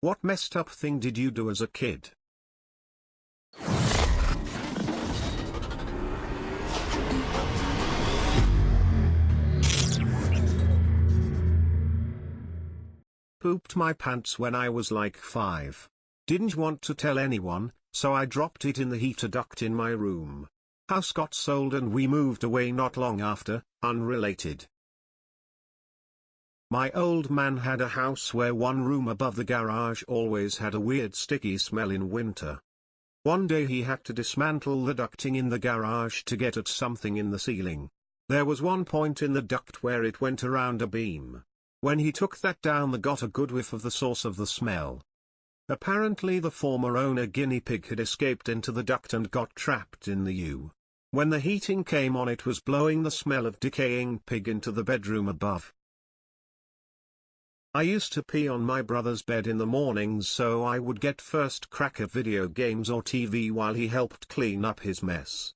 What messed up thing did you do as a kid? Pooped my pants when I was like 5. Didn't want to tell anyone, so I dropped it in the heater duct in my room. House got sold and we moved away not long after, unrelated. My old man had a house where one room above the garage always had a weird sticky smell in winter. One day he had to dismantle the ducting in the garage to get at something in the ceiling. There was one point in the duct where it went around a beam. When he took that down, they got a good whiff of the source of the smell. Apparently the former owner guinea pig had escaped into the duct and got trapped in the U. When the heating came on, it was blowing the smell of decaying pig into the bedroom above. I used to pee on my brother's bed in the mornings so I would get first crack at video games or TV while he helped clean up his mess.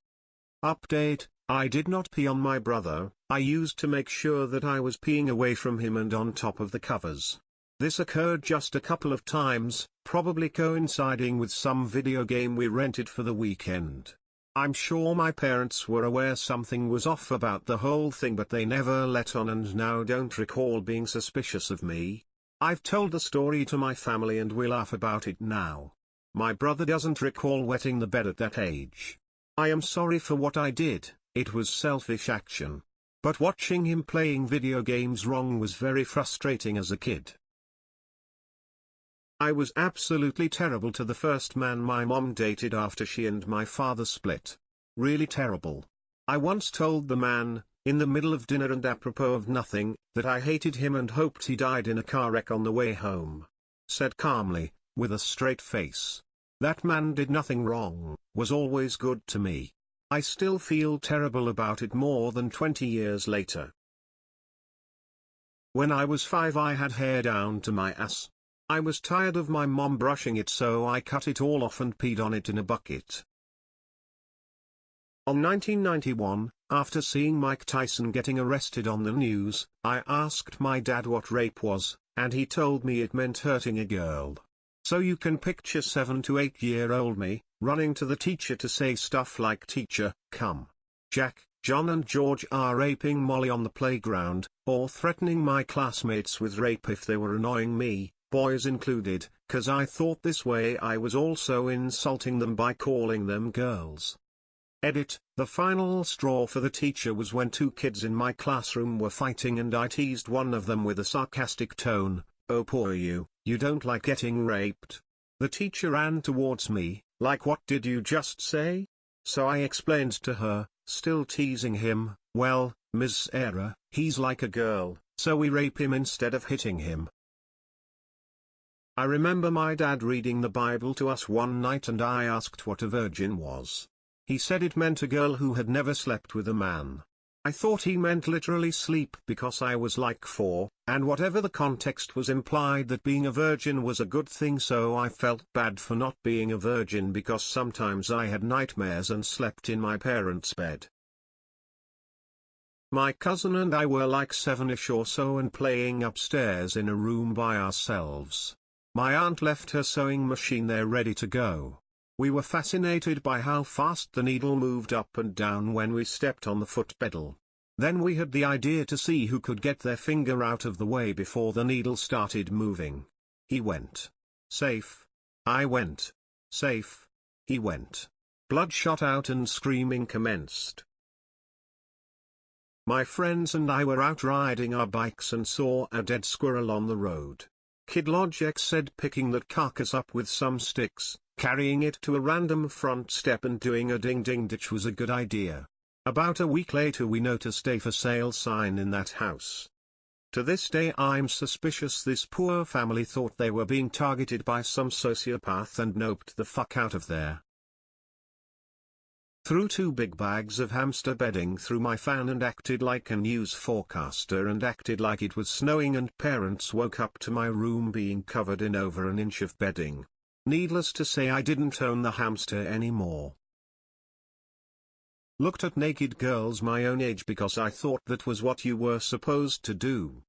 Update: I did not pee on my brother, I used to make sure that I was peeing away from him and on top of the covers. This occurred just a couple of times, probably coinciding with some video game we rented for the weekend. I'm sure my parents were aware something was off about the whole thing, but they never let on and now don't recall being suspicious of me. I've told the story to my family and we laugh about it now. My brother doesn't recall wetting the bed at that age. I am sorry for what I did, it was selfish action. But watching him playing video games wrong was very frustrating as a kid. I was absolutely terrible to the first man my mom dated after she and my father split. Really terrible. I once told the man, in the middle of dinner and apropos of nothing, that I hated him and hoped he died in a car wreck on the way home. Said calmly, with a straight face. That man did nothing wrong, was always good to me. I still feel terrible about it more than 20 years later. When I was 5 I had hair down to my ass. I was tired of my mom brushing it, so I cut it all off and peed on it in a bucket. On 1991, after seeing Mike Tyson getting arrested on the news, I asked my dad what rape was, and he told me it meant hurting a girl. So you can picture 7 to 8-year-old me, running to the teacher to say stuff like, "Teacher, come. Jack, John and George are raping Molly on the playground," or threatening my classmates with rape if they were annoying me, boys included, 'cause I thought this way I was also insulting them by calling them girls. Edit: the final straw for the teacher was when 2 kids in my classroom were fighting and I teased one of them with a sarcastic tone, "Oh poor you don't like getting raped." The teacher ran towards me, like, "What did you just say?" So I explained to her, still teasing him, "Well, Ms. Era, he's like a girl, so we rape him instead of hitting him." I remember my dad reading the Bible to us one night and I asked what a virgin was. He said it meant a girl who had never slept with a man. I thought he meant literally sleep because I was like 4, and whatever the context was implied that being a virgin was a good thing, so I felt bad for not being a virgin because sometimes I had nightmares and slept in my parents' bed. My cousin and I were like 7-ish or so and playing upstairs in a room by ourselves. My aunt left her sewing machine there ready to go. We were fascinated by how fast the needle moved up and down when we stepped on the foot pedal. Then we had the idea to see who could get their finger out of the way before the needle started moving. He went. Safe. I went. Safe. He went. Blood shot out and screaming commenced. My friends and I were out riding our bikes and saw a dead squirrel on the road. Kid Logic said picking that carcass up with some sticks, carrying it to a random front step and doing a ding-ding ditch was a good idea. About a week later we noticed a for sale sign in that house. To this day I'm suspicious this poor family thought they were being targeted by some sociopath and noped the fuck out of there. Threw 2 big bags of hamster bedding through my fan and acted like a news forecaster and acted like it was snowing, and parents woke up to my room being covered in over an inch of bedding. Needless to say I didn't own the hamster anymore. Looked at naked girls my own age because I thought that was what you were supposed to do.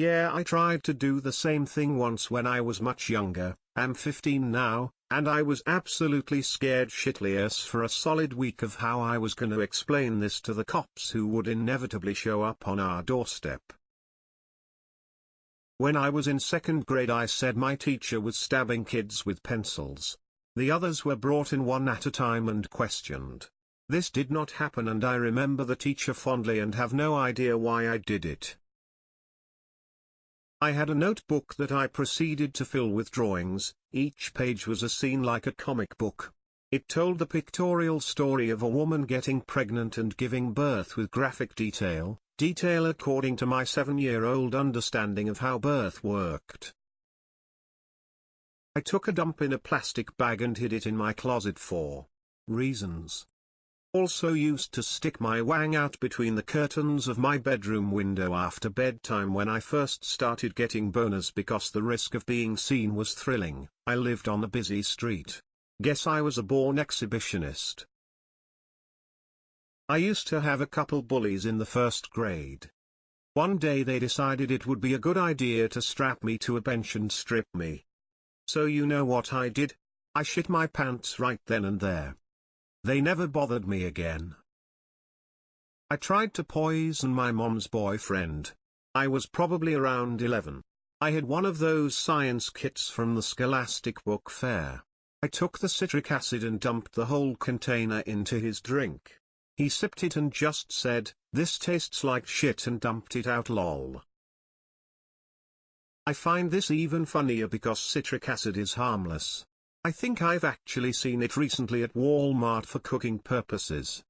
Yeah, I tried to do the same thing once when I was much younger. I'm 15 now, and I was absolutely scared shitless for a solid week of how I was gonna explain this to the cops who would inevitably show up on our doorstep. When I was in 2nd grade, I said my teacher was stabbing kids with pencils. The others were brought in one at a time and questioned. This did not happen, and I remember the teacher fondly and have no idea why I did it. I had a notebook that I proceeded to fill with drawings. Each page was a scene like a comic book. It told the pictorial story of a woman getting pregnant and giving birth with graphic detail according to my 7-year-old understanding of how birth worked. I took a dump in a plastic bag and hid it in my closet for reasons. Also used to stick my wang out between the curtains of my bedroom window after bedtime when I first started getting boners because the risk of being seen was thrilling. I lived on a busy street. Guess I was a born exhibitionist. I used to have a couple bullies in the 1st grade. One day they decided it would be a good idea to strap me to a bench and strip me. So you know what I did? I shit my pants right then and there. They never bothered me again. I tried to poison my mom's boyfriend. I was probably around 11. I had one of those science kits from the Scholastic Book Fair. I took the citric acid and dumped the whole container into his drink. He sipped it and just said, "This tastes like shit," and dumped it out, lol. I find this even funnier because citric acid is harmless. I think I've actually seen it recently at Walmart for cooking purposes.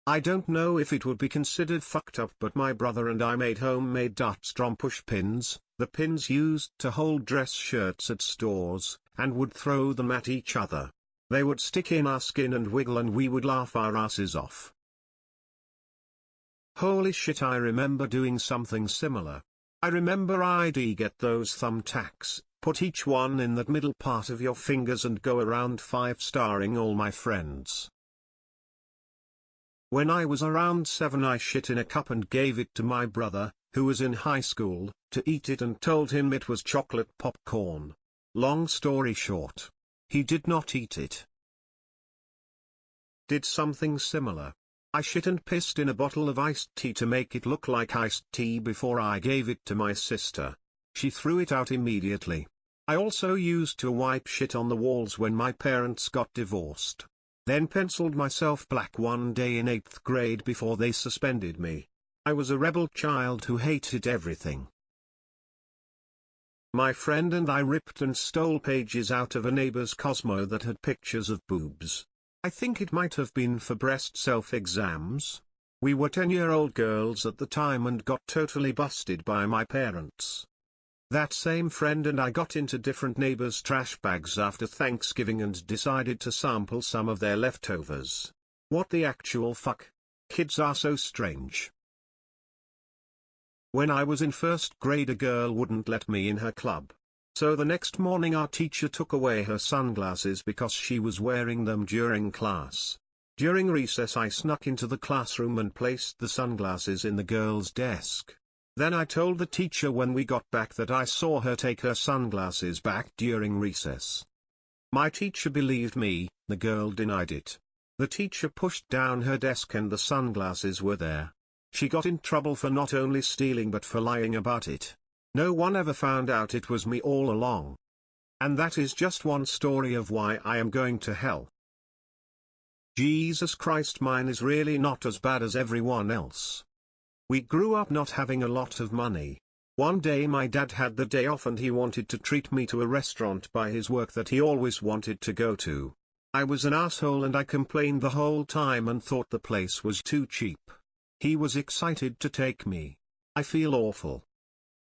I don't know if it would be considered fucked up, but my brother and I made homemade Dartstrom push pins, the pins used to hold dress shirts at stores, and would throw them at each other. They would stick in our skin and wiggle, and we would laugh our asses off. Holy shit, I remember doing something similar. I remember I'd get those thumbtacks, put each one in that middle part of your fingers and go around 5-starring all my friends. When I was around 7, I shit in a cup and gave it to my brother, who was in high school, to eat it, and told him it was chocolate popcorn. Long story short, he did not eat it. Did something similar. I shit and pissed in a bottle of iced tea to make it look like iced tea before I gave it to my sister. She threw it out immediately. I also used to wipe shit on the walls when my parents got divorced. Then penciled myself black one day in 8th grade before they suspended me. I was a rebel child who hated everything. My friend and I ripped and stole pages out of a neighbor's Cosmo that had pictures of boobs. I think it might have been for breast self-exams. We were 10-year-old girls at the time and got totally busted by my parents. That same friend and I got into different neighbors' trash bags after Thanksgiving and decided to sample some of their leftovers. What the actual fuck? Kids are so strange. When I was in 1st grade, a girl wouldn't let me in her club. So the next morning our teacher took away her sunglasses because she was wearing them during class. During recess I snuck into the classroom and placed the sunglasses in the girl's desk. Then I told the teacher when we got back that I saw her take her sunglasses back during recess. My teacher believed me, the girl denied it. The teacher pushed down her desk and the sunglasses were there. She got in trouble for not only stealing but for lying about it. No one ever found out it was me all along. And that is just one story of why I am going to hell. Jesus Christ, mine is really not as bad as everyone else. We grew up not having a lot of money. One day my dad had the day off and he wanted to treat me to a restaurant by his work that he always wanted to go to. I was an asshole and I complained the whole time and thought the place was too cheap. He was excited to take me. I feel awful.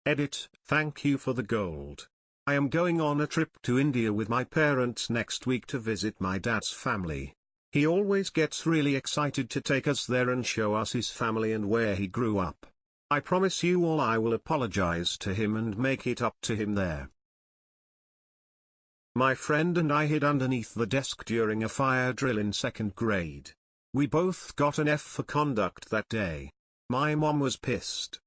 Edit, thank you for the gold. I am going on a trip to India with my parents next week to visit my dad's family. He always gets really excited to take us there and show us his family and where he grew up. I promise you all I will apologize to him and make it up to him there. My friend and I hid underneath the desk during a fire drill in 2nd grade. We both got an F for conduct that day. My mom was pissed.